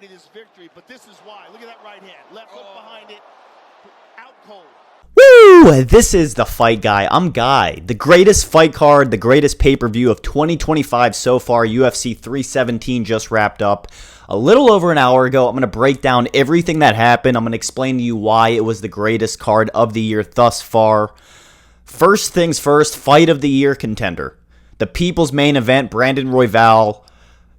This victory, but this is why. Look at that right hand. Left hook behind it. Out cold. Woo! This is The Fight Guy. I'm Guy. The greatest fight card, the greatest pay-per-view of 2025 so far. UFC 317 just wrapped up a little over an hour ago. I'm going to break down everything that happened. I'm going to explain to you why it was the greatest card of the year thus far. First things first, fight of the year contender. The people's main event, Brandon Royval,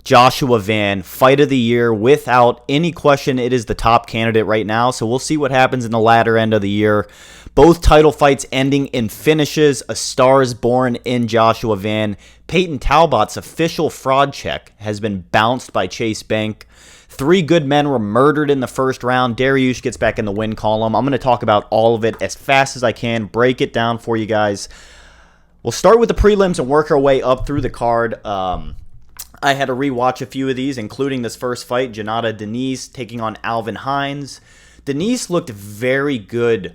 Joshua Van, fight of the year. Without any question, it is the top candidate right now. So we'll see what happens in the latter end of the year. Both title fights ending in finishes. A star is born in Joshua Van. Peyton Talbot's official fraud check has been bounced by Chase Bank. 3 good men were murdered in the first round. Dariush gets back in the win column. I'm going to talk about all of it as fast as I can. Break it down for you guys. We'll start with the prelims and work our way up through the card. I had to rewatch a few of these, including this first fight, Diniz taking on Alvin Hines. Diniz looked very good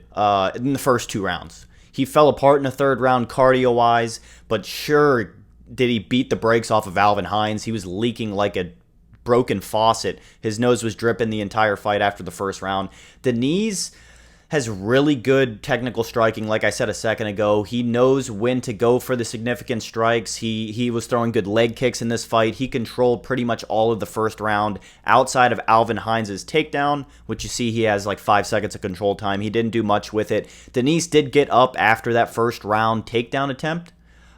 in the first 2 rounds. He fell apart in the third round cardio-wise, but sure did he beat the brakes off of Alvin Hines. He was leaking like a broken faucet. His nose was dripping the entire fight after the first round. Diniz has really good technical striking, like I said a second ago. He knows when to go for the significant strikes. He was throwing good leg kicks in this fight. He controlled pretty much all of the first round outside of Alvin Hines' takedown, which you see he has like 5 seconds of control time. He didn't do much with it. Diniz did get up after that first round takedown attempt,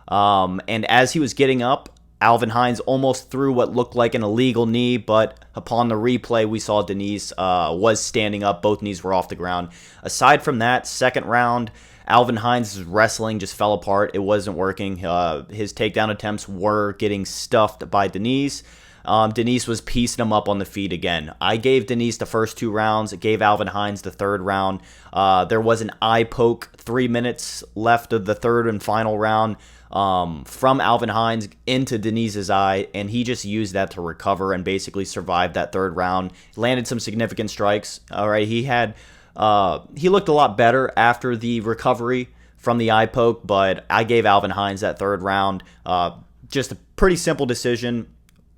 and as he was getting up, Alvin Hines almost threw what looked like an illegal knee, but upon the replay, we saw Diniz was standing up. Both knees were off the ground. Aside from that, second round, Alvin Hines' wrestling just fell apart. It wasn't working. His takedown attempts were getting stuffed by Diniz. Diniz was piecing him up on the feet again. I gave Diniz the first 2 rounds. It gave Alvin Hines the third round. There was an eye poke 3 minutes left of the third and final round from Alvin Hines into Diniz's eye, and he just used that to recover and basically survive that third round. Landed some significant strikes. All right, he looked a lot better after the recovery from the eye poke, but I gave Alvin Hines that third round. Just a pretty simple decision.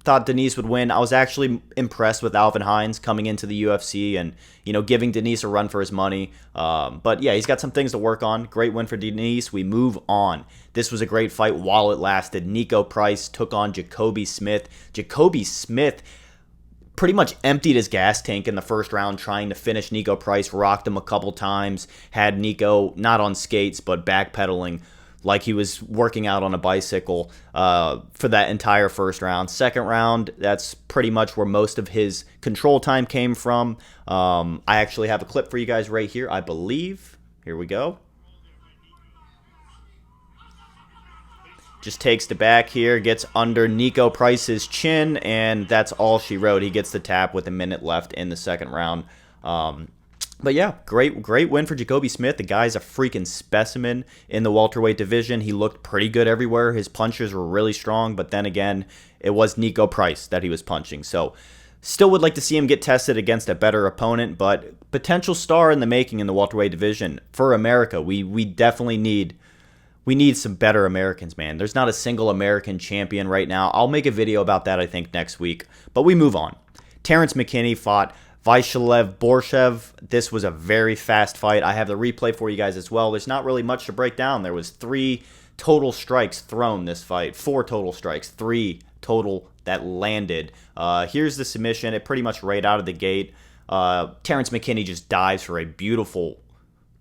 Thought Diniz would win. I was actually impressed with Alvin Hines coming into the UFC and, giving Diniz a run for his money. But yeah, he's got some things to work on. Great win for Diniz. We move on. This was a great fight while it lasted. Nico Price took on Jacoby Smith. Jacoby Smith pretty much emptied his gas tank in the first round trying to finish Nico Price, rocked him a couple times, had Nico not on skates but backpedaling like he was working out on a bicycle for that entire first round. Second round, that's pretty much where most of his control time came from. I actually have a clip for you guys right here, I believe. Here we go. Just takes the back here, gets under Nico Price's chin, and that's all she wrote. He gets the tap with a minute left in the second round. But yeah, great win for Jacoby Smith. The guy's a freaking specimen in the welterweight division. He looked pretty good everywhere. His punches were really strong, but then again, it was Nico Price that he was punching. So still would like to see him get tested against a better opponent, but potential star in the making in the welterweight division for America. We definitely need some better Americans, man. There's not a single American champion right now. I'll make a video about that, I think, next week. But we move on. Terrence McKinney fought Vaishalev Borshchev. This was a very fast fight. I have the replay for you guys as well. There's not really much to break down. There was 3 total strikes thrown this fight. 4 total strikes. 3 total that landed. Here's the submission. It pretty much right out of the gate. Terrence McKinney just dives for a beautiful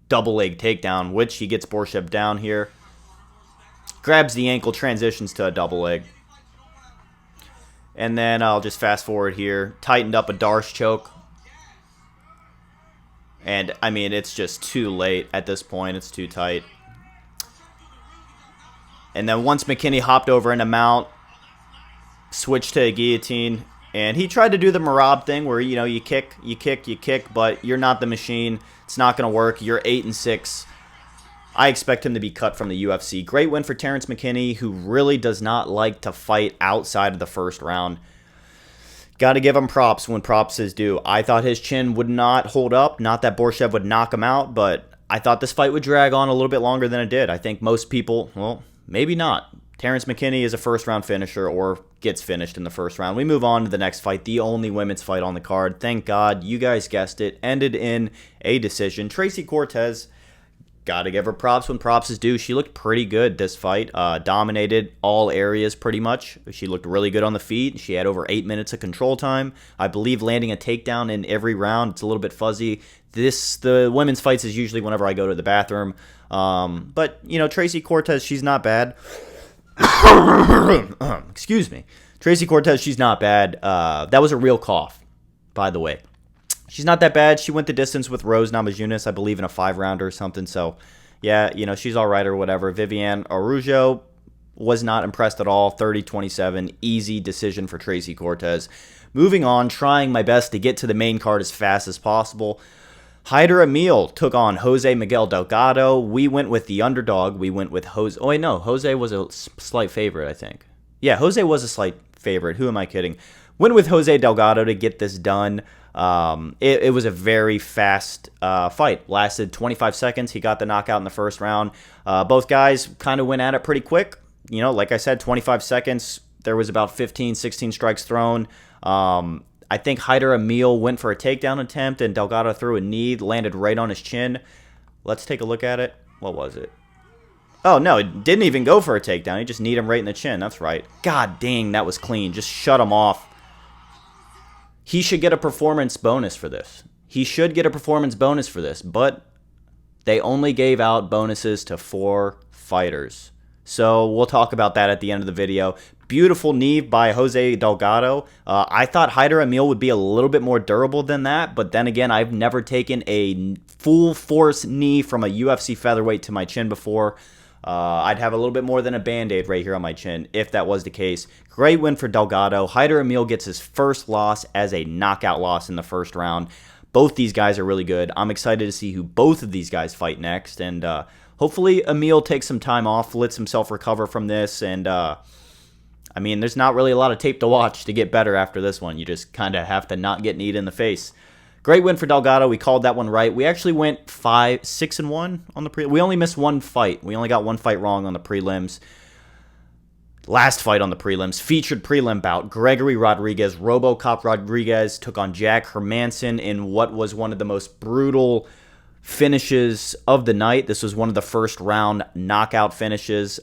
double leg takedown, which he gets Borshchev down here. Grabs the ankle, transitions to a double leg. And then I'll just fast forward here. Tightened up a Darce choke. And, I mean, it's just too late at this point. It's too tight. And then once McKinney hopped over in a mount, switched to a guillotine, and he tried to do the Marab thing where, you kick, but you're not the machine. It's not going to work. You're 8-6. I expect him to be cut from the UFC. Great win for Terrence McKinney, who really does not like to fight outside of the first round. Got to give him props when props is due. I thought his chin would not hold up. Not that Borshchev would knock him out, but I thought this fight would drag on a little bit longer than it did. I think most people, well, maybe not. Terrence McKinney is a first-round finisher or gets finished in the first round. We move on to the next fight, the only women's fight on the card. Thank God, you guys guessed it, ended in a decision. Tracy Cortez, got to give her props when props is due. She looked pretty good this fight, dominated all areas pretty much. She looked really good on the feet. She had over 8 minutes of control time. I believe landing a takedown in every round. It's a little bit fuzzy. The women's fights is usually whenever I go to the bathroom. But, you know, Tracy Cortez, she's not bad. Excuse me. Tracy Cortez, she's not bad. That was a real cough, by the way. She's not that bad. She went the distance with Rose Namajunas, I believe, in a 5-rounder or something. So, yeah, you know, she's all right or whatever. Viviane Araujo was not impressed at all. 30-27, easy decision for Tracy Cortez. Moving on, trying my best to get to the main card as fast as possible. Amil took on Jose Miguel Delgado. We went with the underdog. We went with Jose. Oh, wait, no. Jose was a slight favorite, I think. Yeah, Jose was a slight favorite. Who am I kidding? Went with Jose Delgado to get this done. It was a very fast fight. Lasted 25 seconds. He got the knockout in the first round. Both guys kind of went at it pretty quick. You know, like I said, 25 seconds. There was about 15, 16 strikes thrown. I think Amil went for a takedown attempt, and Delgado threw a knee, landed right on his chin. Let's take a look at it. What was it? Oh, no, it didn't even go for a takedown. He just kneed him right in the chin. That's right. God dang, that was clean. Just shut him off. He should get a performance bonus for this. He should get a performance bonus for this, but they only gave out bonuses to 4 fighters. So we'll talk about that at the end of the video. Beautiful knee by Jose Delgado. I thought Amil would be a little bit more durable than that, but then again, I've never taken a full force knee from a UFC featherweight to my chin before. I'd have a little bit more than a Band-Aid right here on my chin if that was the case. Great win for Delgado. Amil gets his first loss as a knockout loss in the first round. Both these guys are really good. I'm excited to see who both of these guys fight next, and hopefully Amil takes some time off, lets himself recover from this, and I mean, there's not really a lot of tape to watch to get better after this one. You just kind of have to not get kneed in the face. Great win for Delgado. We called that one right. We actually went 6-1 on the prelim. We only missed one fight. We only got one fight wrong on the prelims. Last fight on the prelims, featured prelim bout. Gregory Rodrigues, RoboCop Rodrigues, took on Jack Hermansson in what was one of the most brutal finishes of the night. This was one of the first round knockout finishes.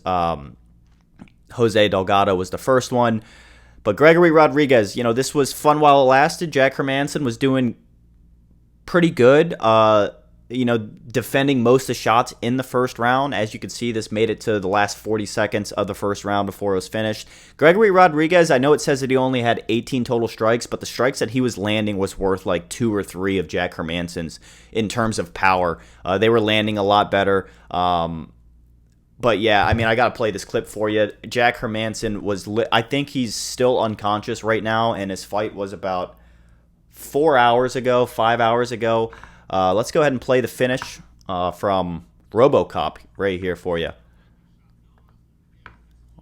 Jose Delgado was the first one. But Gregory Rodrigues, you know, this was fun while it lasted. Jack Hermansson was doing pretty good, you know, defending most of the shots in the first round. As you can see, this made it to the last 40 seconds of the first round before it was finished. Gregory Rodrigues, I know it says that he only had 18 total strikes, but the strikes that he was landing was worth like 2 or 3 of Jack Hermansson's in terms of power. They were landing a lot better. But yeah, I mean, I got to play this clip for you. Jack Hermansson was, I think he's still unconscious right now, and his fight was about 4 hours ago, 5 hours ago. Let's go ahead and play the finish from RoboCop right here for you. I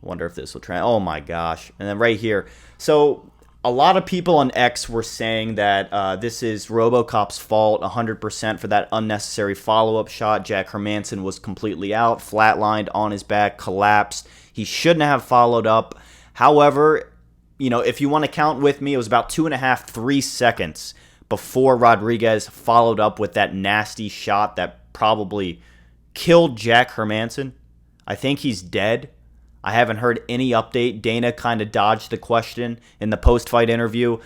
wonder if this will try. Oh my gosh. And then right here. So a lot of people on X were saying that this is RoboCop's fault 100% for that unnecessary follow-up shot. Jack Hermansson was completely out, flatlined on his back, collapsed. He shouldn't have followed up. However, you know, if you want to count with me, it was about 2.5, 3 seconds before Rodrigues followed up with that nasty shot that probably killed Jack Hermansson. I think he's dead. I haven't heard any update. Dana kind of dodged the question in the post-fight interview,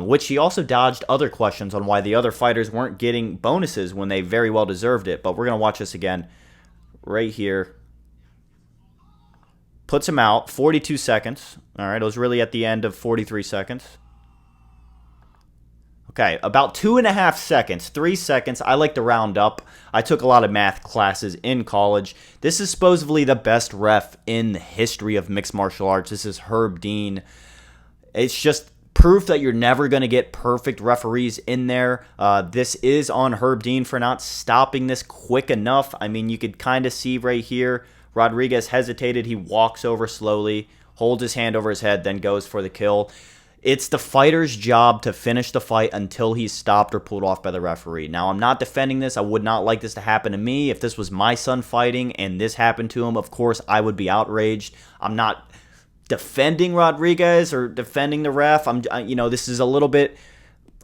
which he also dodged other questions on why the other fighters weren't getting bonuses when they very well deserved it. But we're going to watch this again right here. Puts him out, 42 seconds. All right, it was really at the end of 43 seconds. Okay, about 2.5 seconds, 3 seconds. I like to round up. I took a lot of math classes in college. This is supposedly the best ref in the history of mixed martial arts. This is Herb Dean. It's just proof that you're never going to get perfect referees in there. This is on Herb Dean for not stopping this quick enough. I mean, you could kind of see right here, Rodrigues hesitated. He walks over slowly, holds his hand over his head, then goes for the kill. It's the fighter's job to finish the fight until he's stopped or pulled off by the referee. Now, I'm not defending this. I would not like this to happen to me. If this was my son fighting and this happened to him, of course, I would be outraged. I'm not defending Rodriguez or defending the ref. This is a little bit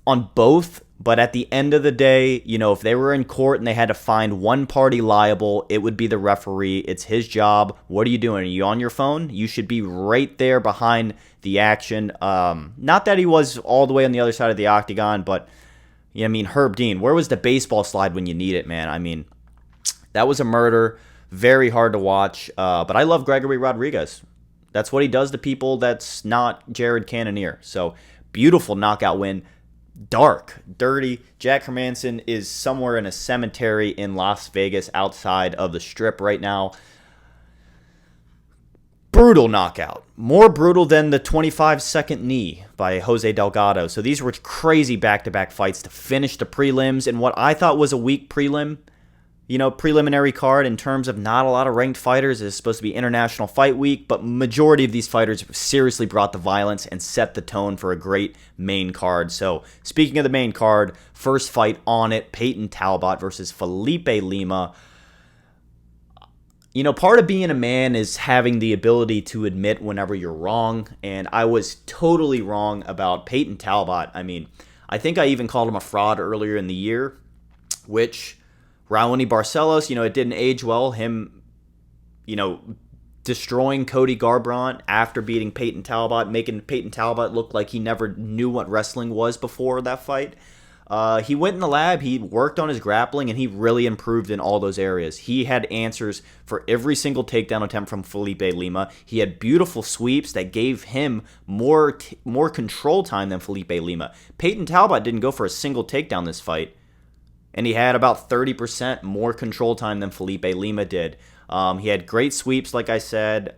on both, but at the end of the day, if they were in court and they had to find one party liable, it would be the referee. It's his job. What are you doing? Are you on your phone? You should be right there behind the action. Not that he was all the way on the other side of the octagon, but Herb Dean, where was the baseball slide when you need it, man? That was a murder. Very hard to watch. But I love Gregory Rodrigues. That's what he does to people. That's not Jared Cannonier. So beautiful knockout win. Dark, dirty. Jack Hermansson is somewhere in a cemetery in Las Vegas outside of the Strip right now. Brutal knockout. More brutal than the 25-second knee by Jose Delgado. So these were crazy back-to-back fights to finish the prelims in what I thought was a weak preliminary card in terms of not a lot of ranked fighters. It's supposed to be International Fight Week, but majority of these fighters seriously brought the violence and set the tone for a great main card. So speaking of the main card, first fight on it, Peyton Talbot versus Felipe Lima. Part of being a man is having the ability to admit whenever you're wrong, and I was totally wrong about Peyton Talbot. I think I even called him a fraud earlier in the year, which Raoni Barcelos, it didn't age well. Him, destroying Cody Garbrandt after beating Peyton Talbot, making Peyton Talbot look like he never knew what wrestling was before that fight. He went in the lab, he worked on his grappling, and he really improved in all those areas. He had answers for every single takedown attempt from Felipe Lima. He had beautiful sweeps that gave him more control time than Felipe Lima. Peyton Talbot didn't go for a single takedown this fight, and he had about 30% more control time than Felipe Lima did. He had great sweeps, like I said.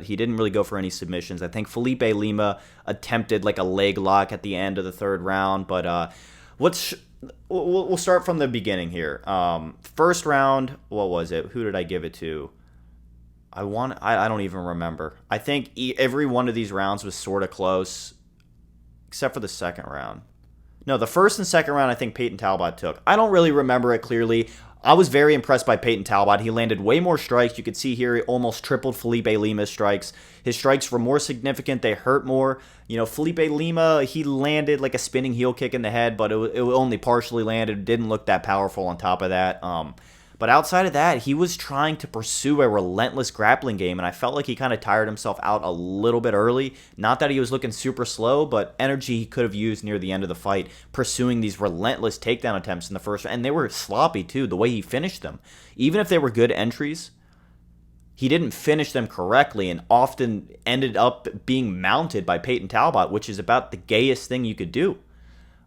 He didn't really go for any submissions. I think Felipe Lima attempted like a leg lock at the end of the third round, but we'll start from the beginning here. First round, what was it? Who did I give it to? I don't even remember. I think every one of these rounds was sort of close, except for the second round. No, the first and second round I think Peyton Talbot took. I don't really remember it clearly. I was very impressed by Peyton Talbot. He landed way more strikes. You could see here he almost tripled Felipe Lima's strikes. His strikes were more significant. They hurt more. Felipe Lima, he landed like a spinning heel kick in the head, but it only partially landed. It didn't look that powerful on top of that. But outside of that, he was trying to pursue a relentless grappling game, and I felt like he kind of tired himself out a little bit early. Not that he was looking super slow, but energy he could have used near the end of the fight, pursuing these relentless takedown attempts in the first round. And they were sloppy, too, the way he finished them. Even if they were good entries, he didn't finish them correctly and often ended up being mounted by Peyton Talbot, which is about the gayest thing you could do.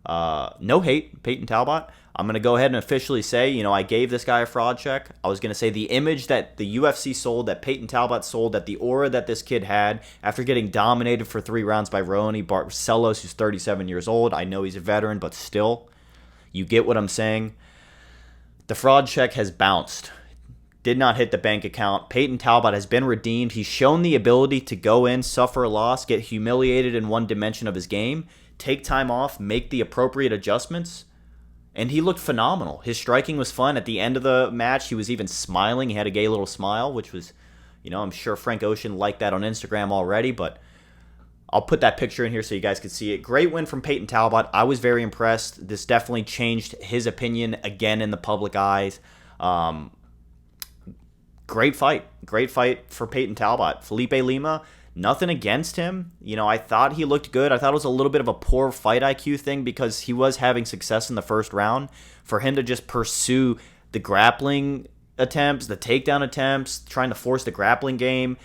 No hate, Peyton Talbot. I'm going to go ahead and officially say, I gave this guy a fraud check. I was going to say the image that the UFC sold, that Peyton Talbot sold, that the aura that this kid had after getting dominated for 3 rounds by Raoni Barcelos, who's 37 years old. I know he's a veteran, but still, you get what I'm saying. The fraud check has bounced. Did not hit the bank account. Peyton Talbot has been redeemed. He's shown the ability to go in, suffer a loss, get humiliated in one dimension of his game, take time off, make the appropriate adjustments. And he looked phenomenal. His striking was fun. At the end of the match, he was even smiling. He had a gay little smile, which was, I'm sure Frank Ocean liked that on Instagram already, but I'll put that picture in here so you guys can see it. Great win from Peyton Talbot. I was very impressed. This definitely changed his opinion again in the public eyes. Great fight. Great fight for Peyton Talbot. Felipe Lima, nothing against him. I thought he looked good. I thought it was a little bit of a poor fight IQ thing because he was having success in the first round. For him to just pursue the grappling attempts, the takedown attempts, trying to force the grappling game,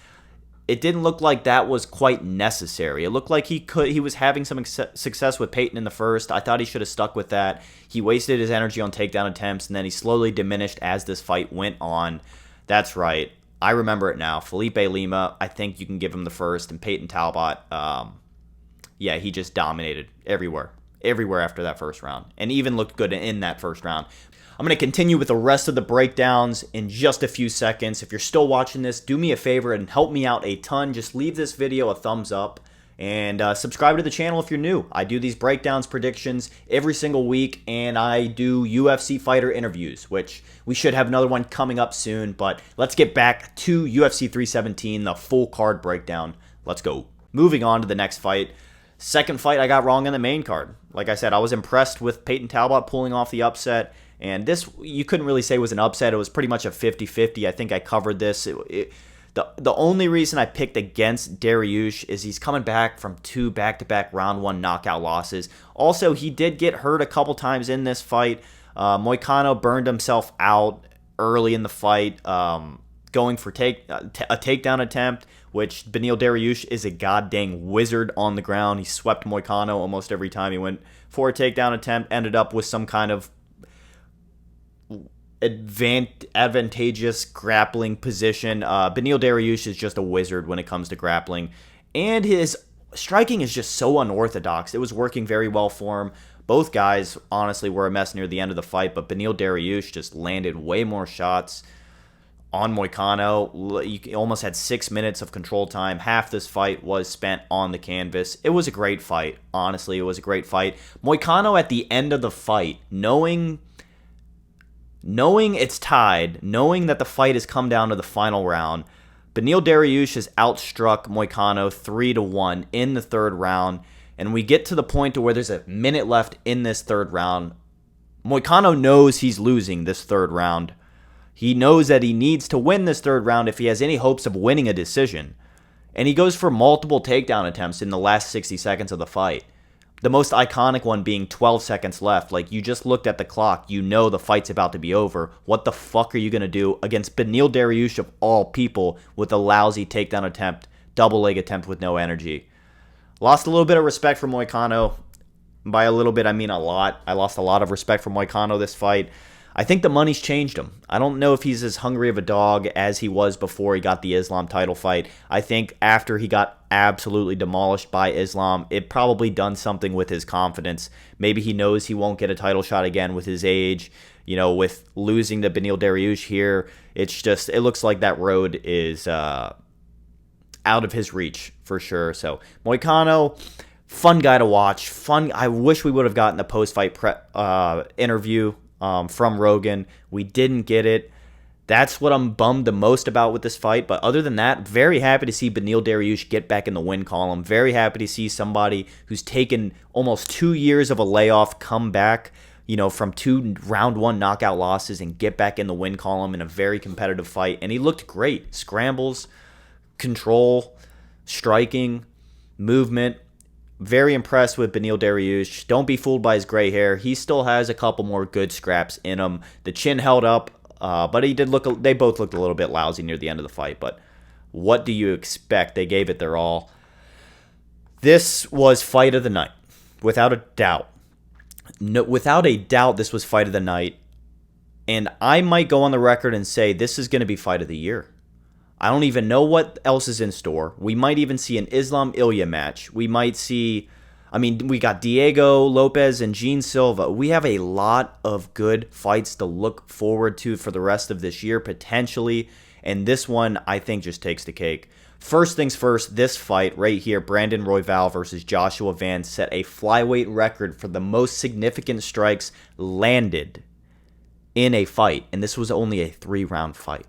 it didn't look like that was quite necessary. It looked like he was having some success with Peyton in the first. I thought he should have stuck with that. He wasted his energy on takedown attempts, and then he slowly diminished as this fight went on. That's right. I remember it now. Felipe Lima, I think you can give him the first. And Peyton Talbot, he just dominated everywhere after that first round. And even looked good in that first round. I'm going to continue with the rest of the breakdowns in just a few seconds. If you're still watching this, do me a favor and help me out a ton. Just leave this video a thumbs up. And subscribe to the channel if you're new. I do these breakdowns, predictions every single week, and I do UFC fighter interviews, which we should have another one coming up soon. But let's get back to UFC 317, the full card breakdown. Let's go. Moving on to the next fight. Second fight I got wrong in the main card. Like I said, I was impressed with Peyton Talbot pulling off the upset. And this, you couldn't really say was an upset. It was pretty much a 50-50. I think I covered this. The only reason I picked against Dariush is he's coming back from 2 back-to-back round 1 knockout losses. Also, he did get hurt a couple times in this fight. Moicano burned himself out early in the fight, going for a takedown attempt, which Beneil Dariush is a goddamn wizard on the ground. He swept Moicano almost every time he went for a takedown attempt, ended up with some kind of advantageous grappling position. Beneil Dariush is just a wizard when it comes to grappling, and his striking is just so unorthodox. It was working very well for him. Both guys honestly were a mess near the end of the fight, but Beneil Dariush just landed way more shots on Moicano. You almost had 6 minutes of control time. Half this fight was spent on the canvas. It was a great fight. Honestly, it was a great fight. Moicano at the end of the fight, knowing it's tied, knowing that the fight has come down to the final round, Beneil Dariush has outstruck Moicano 3-1 in the third round, and we get to the point to where there's a minute left in this third round. Moicano knows he's losing this third round. He knows that he needs to win this third round if he has any hopes of winning a decision, and he goes for multiple takedown attempts in the last 60 seconds of the fight. The most iconic one being 12 seconds left. Like, you just looked at the clock. You know the fight's about to be over. What the fuck are you going to do against Beneil Dariush of all people with a lousy takedown attempt, double leg attempt with no energy? Lost a little bit of respect for Moicano. By a little bit, I mean a lot. I lost a lot of respect for Moicano this fight. I think the money's changed him. I don't know if he's as hungry of a dog as he was before he got the Islam title fight. I think after he got absolutely demolished by Islam, it probably done something with his confidence. Maybe he knows he won't get a title shot again with his age. You know, with losing to Beneil Dariush here, it looks like that road is out of his reach for sure. So Moicano, fun guy to watch. Fun. I wish we would have gotten the post-fight interview from Rogan. We didn't get it. That's what I'm bummed the most about with this fight. But other than that, very happy to see Beneil Dariush get back in the win column. Very happy to see somebody who's taken almost 2 years of a layoff come back, you know, from 2 round 1 knockout losses and get back in the win column in a very competitive fight. And he looked great. Scrambles, control, striking, movement. Very impressed with Beneil Dariush. Don't be fooled by his gray hair. He still has a couple more good scraps in him. The chin held up, but they both looked a little bit lousy near the end of the fight. But what do you expect? They gave it their all. This was fight of the night, without a doubt. No, without a doubt, this was fight of the night. And I might go on the record and say this is going to be fight of the year. I don't even know what else is in store. We might even see an Islam-Ilia match. We might see, we got Diego Lopez and Gene Silva. We have a lot of good fights to look forward to for the rest of this year, potentially. And this one, I think, just takes the cake. First things first, this fight right here, Brandon Royval versus Joshua Van, set a flyweight record for the most significant strikes landed in a fight. And this was only a 3-round fight.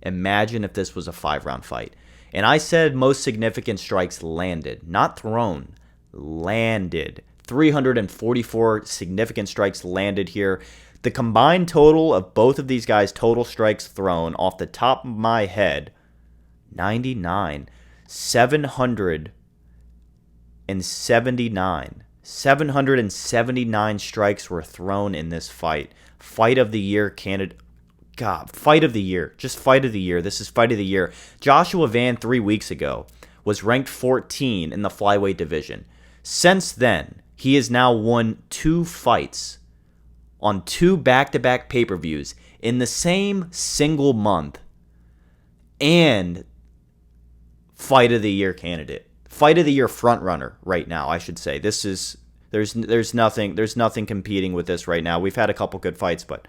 Imagine if this was a 5-round fight. And I said most significant strikes landed, not thrown, landed. 344 significant strikes landed here. The combined total of both of these guys' total strikes thrown, off the top of my head, 99. 779. 779 strikes were thrown in this fight. Fight of the year candidate. God, fight of the year. Just fight of the year. This is fight of the year. Joshua Van 3 weeks ago was ranked 14 in the flyweight division. Since then, he has now won 2 fights on 2 back-to-back pay-per-views in the same single month. And fight of the year candidate. Fight of the year frontrunner right now, I should say. This is there's nothing competing with this right now. We've had a couple good fights, but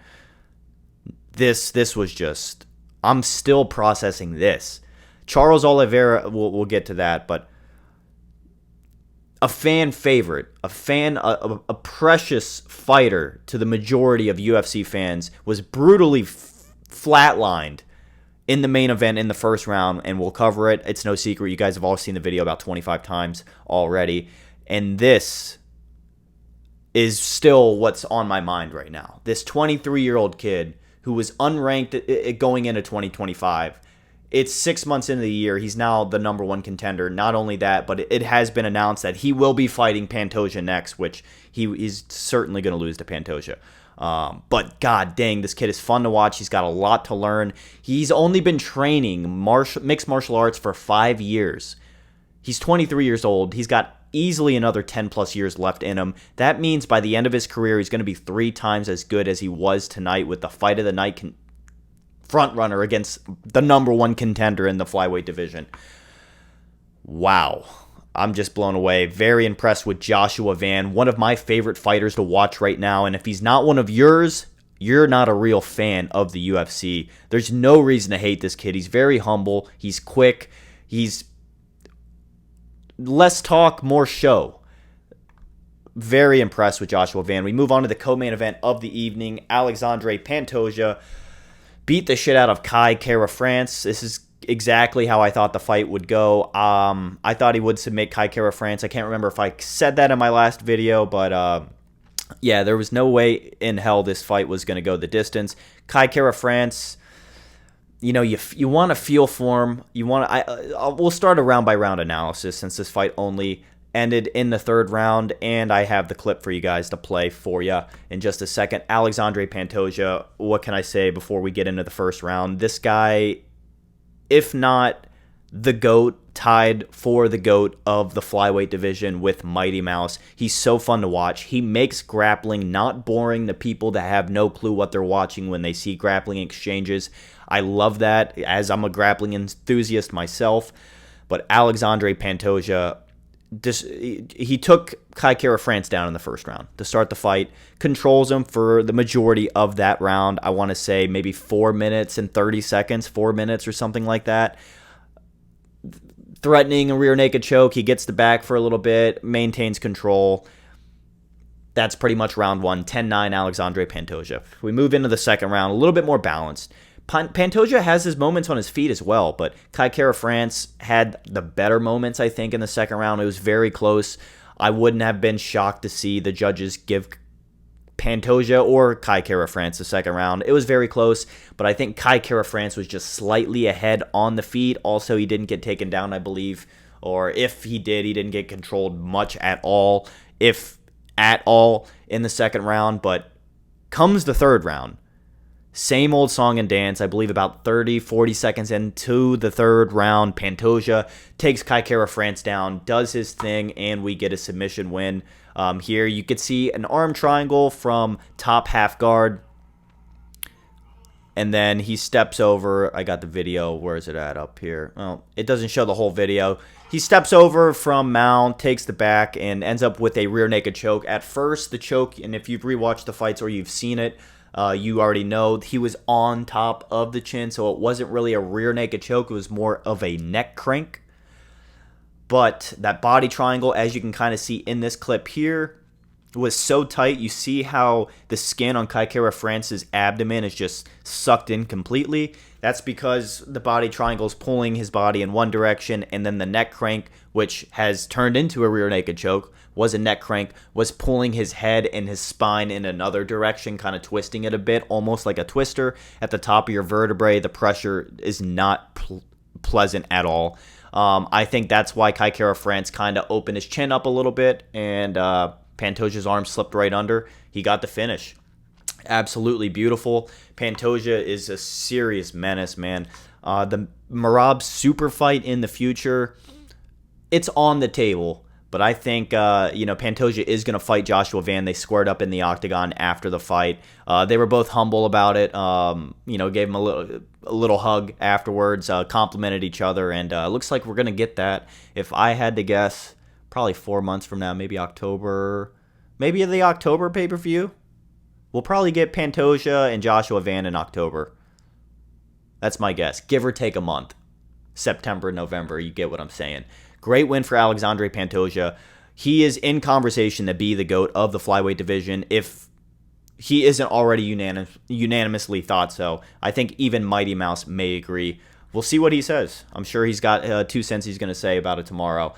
This was just, I'm still processing this. Charles Oliveira, we'll get to that, but a fan favorite, a precious fighter to the majority of UFC fans, was brutally flatlined in the main event in the first round, and we'll cover it. It's no secret. You guys have all seen the video about 25 times already, and this is still what's on my mind right now. This 23-year-old kid who was unranked going into 2025. It's 6 months into the year. He's now the number one contender. Not only that, but it has been announced that he will be fighting Pantoja next, which he is certainly going to lose to Pantoja. But god dang, this kid is fun to watch. He's got a lot to learn. He's only been training mixed martial arts for 5 years. He's 23 years old. He's got easily another 10 plus years left in him. That means by the end of his career, he's going to be 3 times as good as he was tonight with the fight of the night front runner against the number one contender in the flyweight division. Wow. I'm just blown away. Very impressed with Joshua Van, one of my favorite fighters to watch right now. And if he's not one of yours, you're not a real fan of the UFC. There's no reason to hate this kid. He's very humble. He's quick. He's less talk, more show. Very impressed with Joshua Van. We move on to the co-main event of the evening. Alexandre Pantoja beat the shit out of Kai Kara-France. This is exactly how I thought the fight would go. I thought he would submit Kai Kara-France. I can't remember if I said that in my last video, but yeah, there was no way in hell this fight was going to go the distance. Kai Kara-France, you know, you want to feel for him. We'll start a round by round analysis since this fight only ended in the third round, and I have the clip for you guys to play for you in just a second. Alexandre Pantoja, what can I say before we get into the first round? This guy, if not the GOAT, tied for the GOAT of the flyweight division with Mighty Mouse. He's so fun to watch. He makes grappling not boring to people that have no clue what they're watching when they see grappling exchanges. I love that, as I'm a grappling enthusiast myself. But Alexandre Pantoja, he took Kai Kara-France down in the first round to start the fight, controls him for the majority of that round. I want to say maybe 4 minutes and 30 seconds, 4 minutes or something like that. Threatening a rear naked choke. He gets the back for a little bit, maintains control. That's pretty much round one, 10-9 Alexandre Pantoja. We move into the second round, a little bit more balanced. Pantoja has his moments on his feet as well, but Kai Kara-France had the better moments, I think, in the second round. It was very close. I wouldn't have been shocked to see the judges give Pantoja or Kai Kara-France the second round. It was very close, but I think Kai Kara-France was just slightly ahead on the feet. Also, he didn't get taken down, I believe, or if he did, he didn't get controlled much at all, if at all, in the second round. But comes the third round. Same old song and dance. I believe about 30, 40 seconds into the third round, Pantoja takes Kai Kara-France down, does his thing, and we get a submission win. Here you could see an arm triangle from top half guard. And then he steps over. I got the video. Where is it at up here? Well, it doesn't show the whole video. He steps over from mount, takes the back, and ends up with a rear naked choke. At first, the choke, and if you've rewatched the fights or you've seen it, you already know he was on top of the chin, so it wasn't really a rear naked choke. It was more of a neck crank. But that body triangle, as you can kind of see in this clip here, was so tight. You see how the skin on Kai Kara-France's abdomen is just sucked in completely. That's because the body triangle is pulling his body in one direction, and then the neck crank, which has turned into a rear naked choke, was a neck crank, was pulling his head and his spine in another direction, kind of twisting it a bit, almost like a twister. At the top of your vertebrae, the pressure is not pleasant at all. I think that's why Kai Kara-France kind of opened his chin up a little bit, and Pantoja's arm slipped right under. He got the finish. Absolutely beautiful. Pantoja is a serious menace, man. The Merab super fight in the future, it's on the table. But I think, Pantoja is going to fight Joshua Van. They squared up in the Octagon after the fight. They were both humble about it. Gave him a little hug afterwards, complimented each other, and looks like we're going to get that. If I had to guess, probably 4 months from now, maybe October, maybe the October pay-per-view. We'll probably get Pantoja and Joshua Van in October. That's my guess. Give or take a month. September, November, you get what I'm saying. Great win for Alexandre Pantoja. he is in conversation to be the GOAT of the flyweight division if he isn't already unanimously thought so. I think even Mighty Mouse may agree. We'll see what he says. I'm sure he's got 2 cents he's going to say about it tomorrow.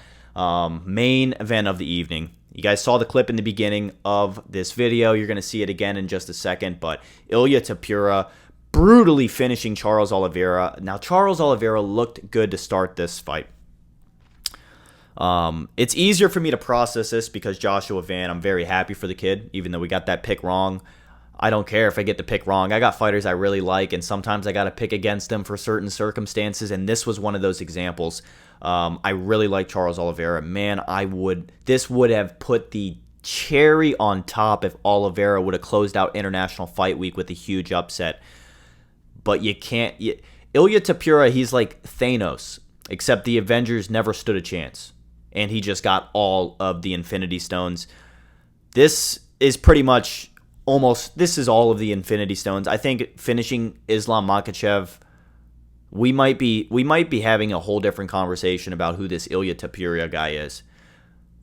Main event of the evening. You guys saw the clip in the beginning of this video. You're going to see it again in just a second. But Ilia Topuria brutally finishing Charles Oliveira. Now, Charles Oliveira looked good to start this fight. It's easier for me to process this because Joshua Van, I'm very happy for the kid, even though we got that pick wrong. I don't care if I get the pick wrong. I got fighters I really like, and sometimes I got to pick against them for certain circumstances, and this was one of those examples. I really like Charles Oliveira. Man, this would have put the cherry on top if Oliveira would have closed out International Fight Week with a huge upset. But you can't. Ilia Topuria, he's like Thanos, except the Avengers never stood a chance. And he just got all of the Infinity Stones. This is pretty much this is all of the Infinity Stones. I think finishing Islam Makhachev, we might be having a whole different conversation about who this Ilia Topuria guy is.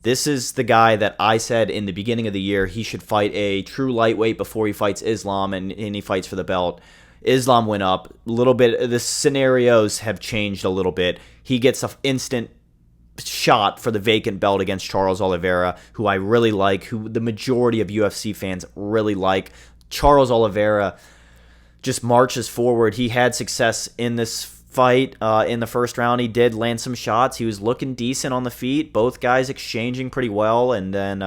This is the guy that I said in the beginning of the year he should fight a true lightweight before he fights Islam and he fights for the belt. Islam went up a little bit. The scenarios have changed a little bit. He gets an instant shot for the vacant belt against Charles Oliveira, who I really like, who the majority of UFC fans really like. Charles Oliveira just marches forward. He had success in this fight in the first round. He did land some shots. He was looking decent on the feet. Both guys exchanging pretty well, and then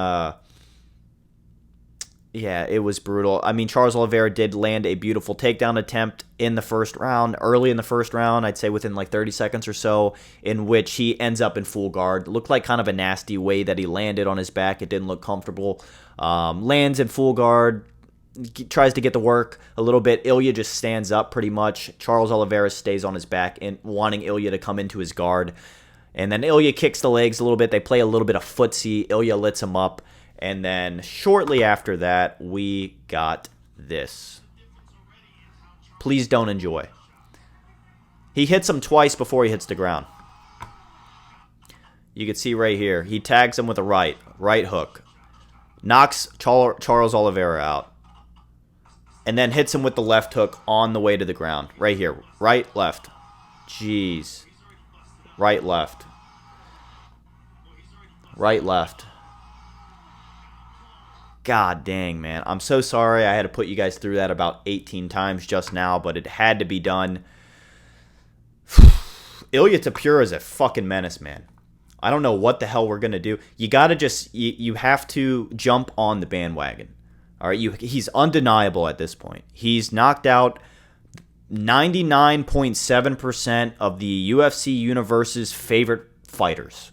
yeah, it was brutal. I mean, Charles Oliveira did land a beautiful takedown attempt in the first round, early in the first round, I'd say within like 30 seconds or so, in which he ends up in full guard. Looked like kind of a nasty way that he landed on his back. It didn't look comfortable. Lands in full guard, tries to get the work a little bit. Ilia just stands up pretty much. Charles Oliveira stays on his back and wanting Ilia to come into his guard. And then Ilia kicks the legs a little bit. They play a little bit of footsie. Ilia lets him up. And then shortly after that, we got this. Please don't enjoy. He hits him twice before he hits the ground. You can see right here. He tags him with a right hook. Knocks Charles Oliveira out. And then hits him with the left hook on the way to the ground. Right here. Right, left. Jeez. Right, left. Right, left. God dang, man. I'm so sorry I had to put you guys through that about 18 times just now, but it had to be done. Ilia Topuria is a fucking menace, man. I don't know what the hell we're going to do. You got to just, you have to jump on the bandwagon. All right, he's undeniable at this point. He's knocked out 99.7% of the UFC universe's favorite fighters.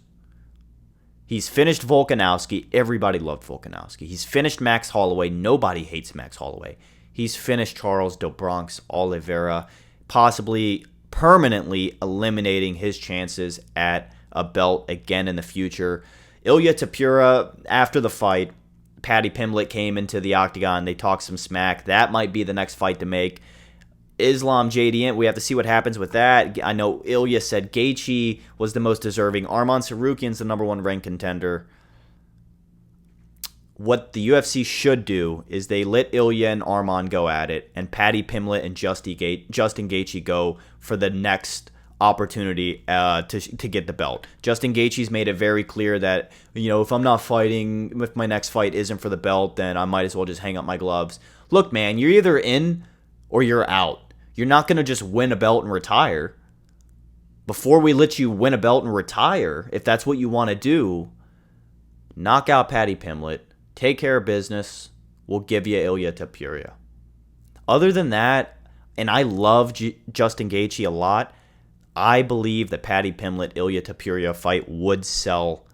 He's finished Volkanovski. Everybody loved Volkanovski. He's finished Max Holloway. Nobody hates Max Holloway. He's finished Charles Do Bronx Oliveira, possibly permanently eliminating his chances at a belt again in the future. Ilia Topuria, after the fight, Paddy Pimblett came into the Octagon. They talked some smack. That might be the next fight to make. Islam JDM, we have to see what happens with that. I know Ilia said Gaethje was the most deserving. Arman Tsarukyan's the #1 ranked contender. What the UFC should do is they let Ilia and Arman go at it, and Paddy Pimblett and Justin Gaethje go for the next opportunity to get the belt. Justin Gaethje's made it very clear that, if I'm not fighting, if my next fight isn't for the belt, then I might as well just hang up my gloves. Look, man, you're either in or you're out. You're not going to just win a belt and retire. Before we let you win a belt and retire, if that's what you want to do, knock out Paddy Pimblett, take care of business, we'll give you Ilia Topuria. Other than that, and I love Justin Gaethje a lot, I believe the Paddy Pimblett Ilia Topuria fight would sell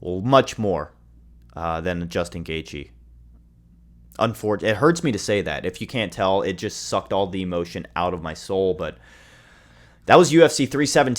much more than Justin Gaethje. Unfortunately, it hurts me to say that. If you can't tell, it just sucked all the emotion out of my soul. But that was UFC 317.